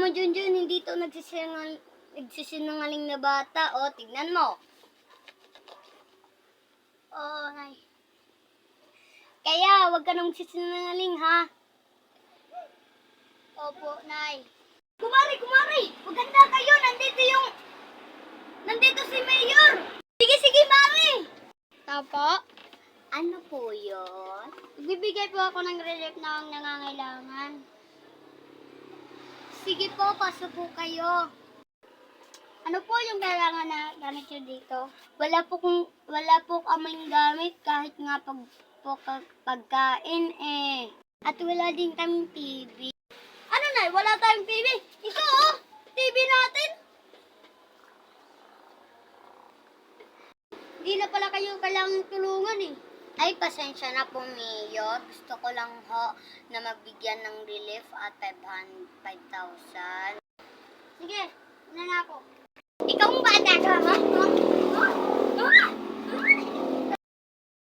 mo, Junjun, hindi to nagsisinungaling na bata. O, tignan mo. Oh, Nay. Kaya, wag ka nang magsisinungaling, ha? Opo, Nay. Kumari! Maganda kayo! Nandito si Mayor! Sige, Mari! Tapo? Ano po yun? Bibigay po ako ng relief na ang nangangailangan. Sige po, pasok po kayo. Ano po yung kailangan na gamit nyo dito? Wala po kaming gamit kahit nga pagkain eh. At wala din kaming TV. Ano na? Wala tayong TV? Ito oh! TV natin! Hindi na pala kayo kailangang tulungan eh. Ay, pasensya na po, Mayor. Gusto ko lang ho na mabigyan ng relief at 5,000. Sige, una na ako. Ikaw ang bata ka, ha?